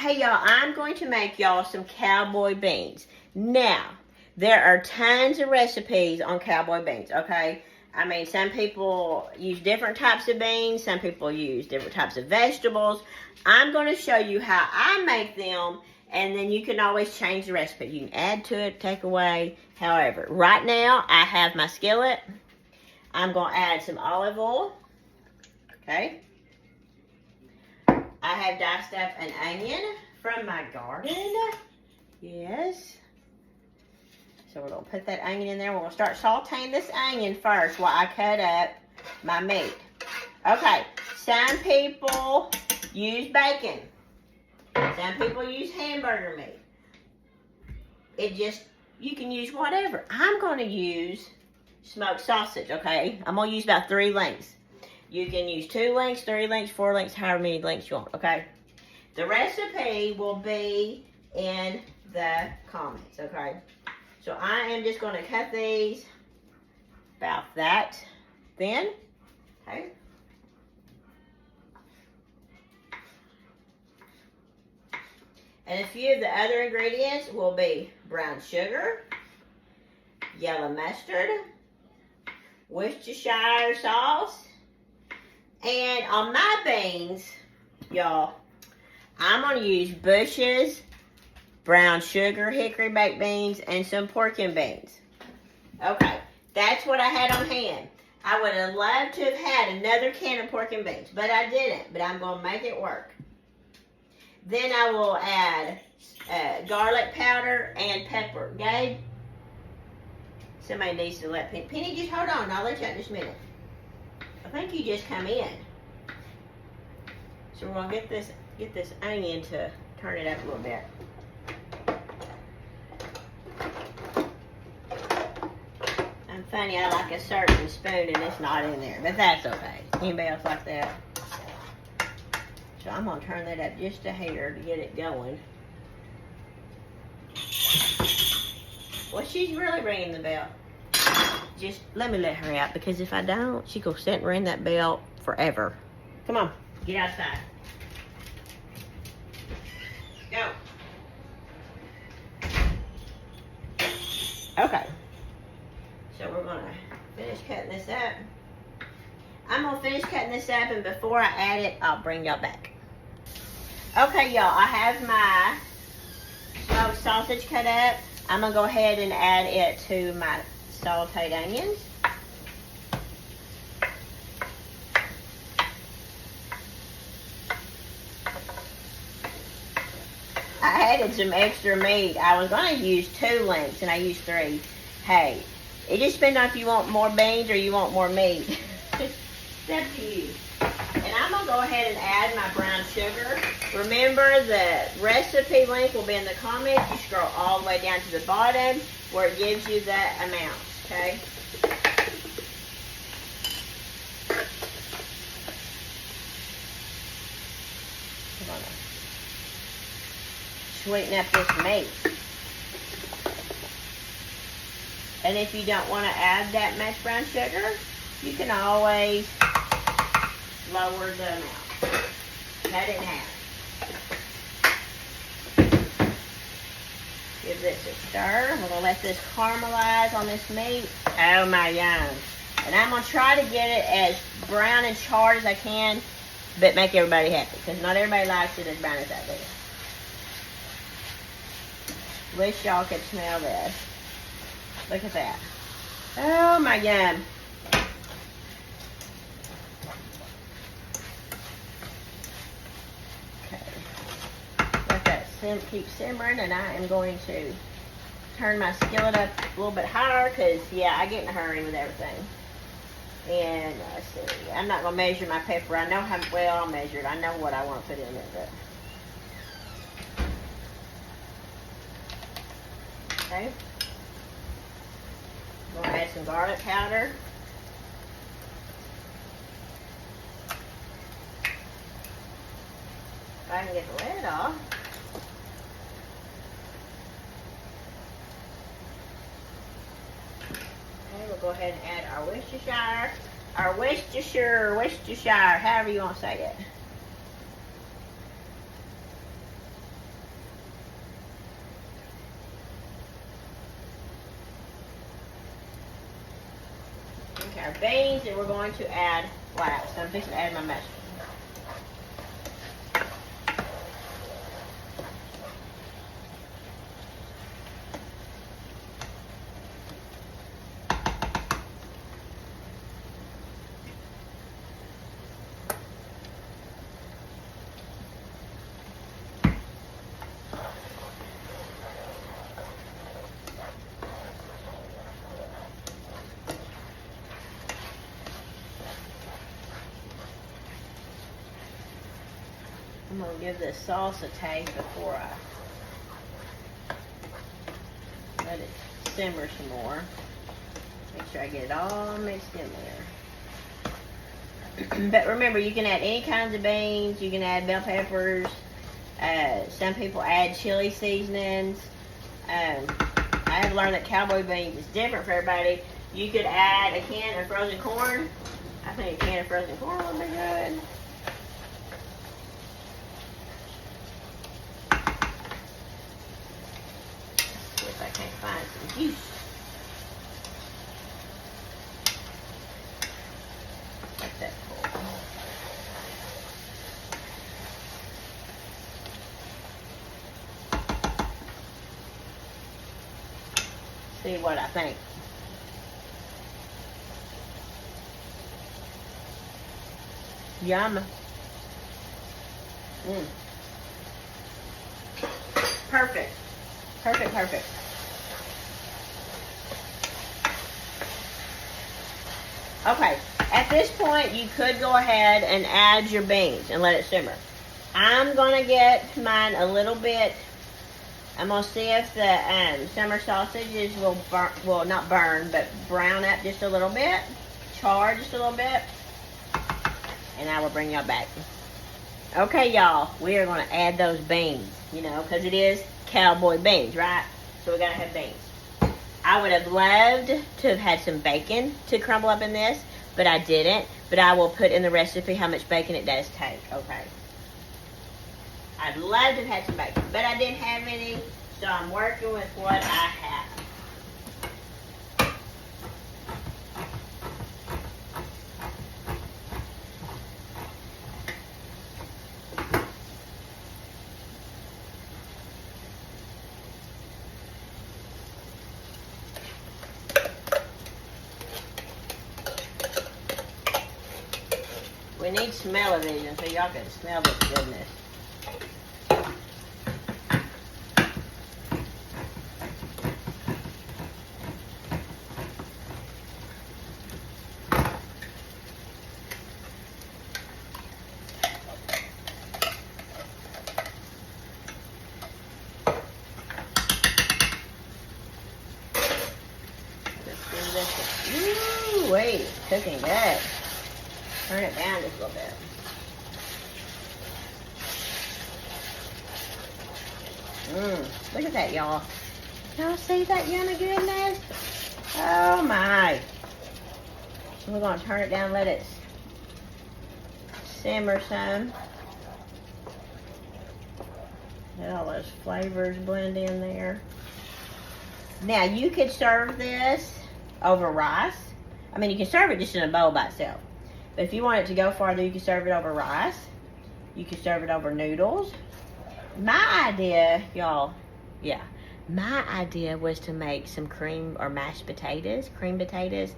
Hey y'all, I'm going to make y'all some cowboy beans. Now, there are tons of recipes on cowboy beans, okay? I mean, some people use different types of beans, some people use different types of vegetables. I'm going to show you how I make them, and then you can always change the recipe. You can add to it, take away, however. Right now, I have my skillet. I'm going to add some olive oil, okay? I have diced up an onion from my garden. Yes. So we're going to put that onion in there. We're going to start sauteing this onion first while I cut up my meat. Okay. Some people use bacon. Some people use hamburger meat. You can use whatever. I'm going to use smoked sausage, okay? I'm going to use about 3 lengths. You can use 2 lengths, 3 lengths, 4 lengths, however many lengths you want, okay? The recipe will be in the comments, okay? So I am just going to cut these about that thin, okay? And a few of the other ingredients will be brown sugar, yellow mustard, Worcestershire sauce, and on my beans, y'all, I'm going to use Bush's brown sugar hickory baked beans and some pork and beans. Okay, that's what I had on hand. I would have loved to have had another can of pork and beans, but I didn't. But I'm going to make it work. Then I will add garlic powder and pepper. Gabe, somebody needs to let Penny just hold on. I'll let you out in just a minute. I think you just come in. So we're gonna get this onion to turn it up a little bit. I'm funny, I like a certain spoon and it's not in there, but that's okay. Anybody else like that? So I'm gonna turn that up just a hair to get it going. Well, she's really ringing the bell. Just let me let her out, because if I don't, she gonna sit and ring that bell forever. Come on, get outside. Go. Okay. So we're gonna finish cutting this up. I'm gonna finish cutting this up, and before I add it, I'll bring y'all back. Okay, y'all, I have my smoked sausage cut up. I'm gonna go ahead and add it to my sauteed onions. I added some extra meat. I was going to use 2 lengths and I used 3. Hey, it just depends on if you want more beans or you want more meat. It's up to you. And I'm going to go ahead and add my brown sugar. Remember, the recipe link will be in the comments. You scroll all the way down to the bottom where it gives you that amount. Okay. I'm gonna sweeten up this meat. And if you don't want to add that much brown sugar, you can always lower the amount. Cut it in half. Give this a stir. We're going to let this caramelize on this meat. Oh my yum. And I'm going to try to get it as brown and charred as I can, but make everybody happy, because not everybody likes it as brown as I do. Wish y'all could smell this. Look at that. Oh my yum. Keep simmering, and I am going to turn my skillet up a little bit higher, because yeah, I get in a hurry with everything. And let's see, I'm not going to measure my pepper. I know how well I'll measure it. I know what I want to put in it. But. Okay. I'm going to add some garlic powder. If I can get the lid off. We'll go ahead and add our Worcestershire, however you want to say it. our beans, and we're going to add wax. So I'm fixing to add my mashed. I'm going to give this sauce a taste before I let it simmer some more. Make sure I get it all mixed in there. But remember, you can add any kinds of beans. You can add bell peppers. Some people add chili seasonings. I have learned that cowboy beans is different for everybody. You could add a can of frozen corn. I think a can of frozen corn would be good. If I can't find some juice. Let that pour. See what I think. Yum. Perfect. Perfect, perfect. Okay, at this point, you could go ahead and add your beans and let it simmer. I'm going to get mine a little bit. I'm going to see if the summer sausages will burn, well, not burn, but brown up just a little bit, char just a little bit, and I will bring y'all back. Okay, y'all, we are going to add those beans, you know, because it is cowboy beans, right? So we got to have beans. I would have loved to have had some bacon to crumble up in this, but I didn't. But I will put in the recipe how much bacon it does take, okay? I'd love to have had some bacon, but I didn't have any, so I'm working with what I have. We need smell-o-vision so y'all can smell this goodness. Let's do this. Ooh, wait, it's cooking good. Turn it down just a little bit. Look at that, y'all. Y'all see that yummy goodness? Oh my. We're going to turn it down, let it simmer some. Let all those flavors blend in there. Now, you could serve this over rice. I mean, you can serve it just in a bowl by itself. But if you want it to go farther, you can serve it over rice. You can serve it over noodles. My idea, y'all, my idea was to make some cream or mashed potatoes, cream potatoes.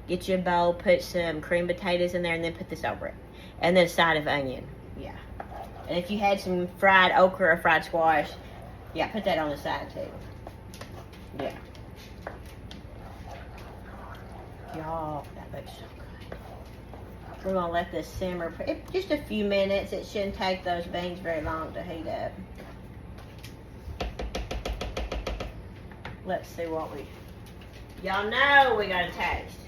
Get you a bowl, put some cream potatoes in there, and then put this over it. And then a side of onion, yeah. And if you had some fried okra or fried squash, yeah, put that on the side too. Yeah. Y'all, that looks so good. We're going to let this simmer just a few minutes. It shouldn't take those beans very long to heat up. Let's see what we... Y'all know we got to taste.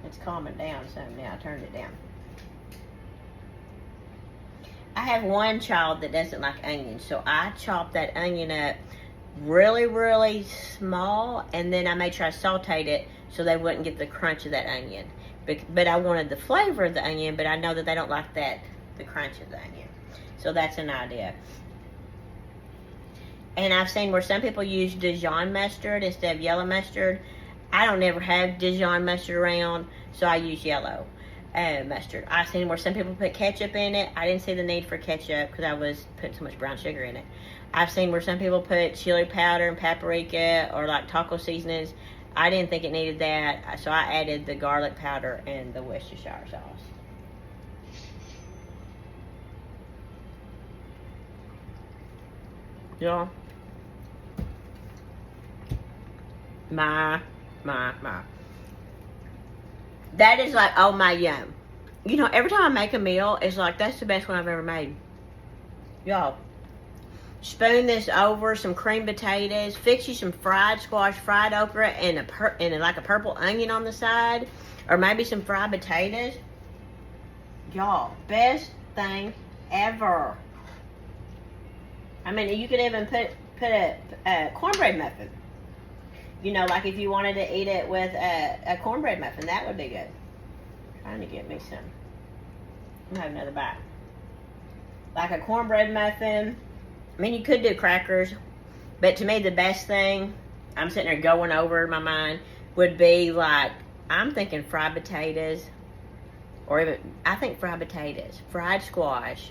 It's calming down some now. I turned it down. I have one child that doesn't like onions, so I chop that onion up really, really small, and then I made sure I sauteed it so they wouldn't get the crunch of that onion. But I wanted the flavor of the onion, but I know that they don't like the crunch of the onion. So that's an idea. And I've seen where some people use Dijon mustard instead of yellow mustard. I don't ever have Dijon mustard around, so I use yellow mustard. I've seen where some people put ketchup in it. I didn't see the need for ketchup because I was putting so much brown sugar in it. I've seen where some people put chili powder and paprika or like taco seasonings. I didn't think it needed that, so I added the garlic powder and the Worcestershire sauce. Y'all, my. That is like, oh my yum. You know, every time I make a meal, it's like, that's the best one I've ever made. Y'all, spoon this over some cream potatoes, fix you some fried squash, fried okra, and like a purple onion on the side, or maybe some fried potatoes. Y'all, best thing ever. I mean, you could even put a cornbread muffin. You know, like if you wanted to eat it with a cornbread muffin, that would be good. Trying to get me some. I'm gonna have another bite. Like a cornbread muffin. I mean, you could do crackers, but to me, the best thing, I'm sitting there going over in my mind, would be like, I'm thinking fried potatoes, or even, I think fried potatoes, fried squash,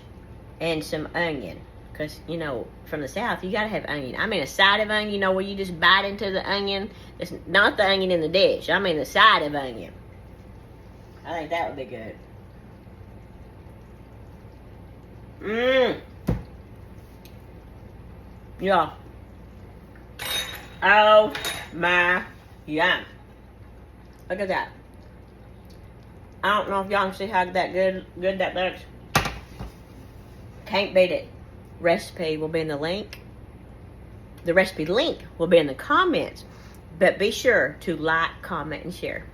and some onion. Because, you know, from the South, you got to have onion. I mean, a side of onion, you know, where you just bite into the onion. It's not the onion in the dish. I mean, the side of onion. I think that would be good. Mmm. Yeah. Oh, my yum. Look at that. I don't know if y'all can see how good that looks. Can't beat it. Recipe will be in the link. The recipe link will be in the comments. But be sure to like, comment, and share.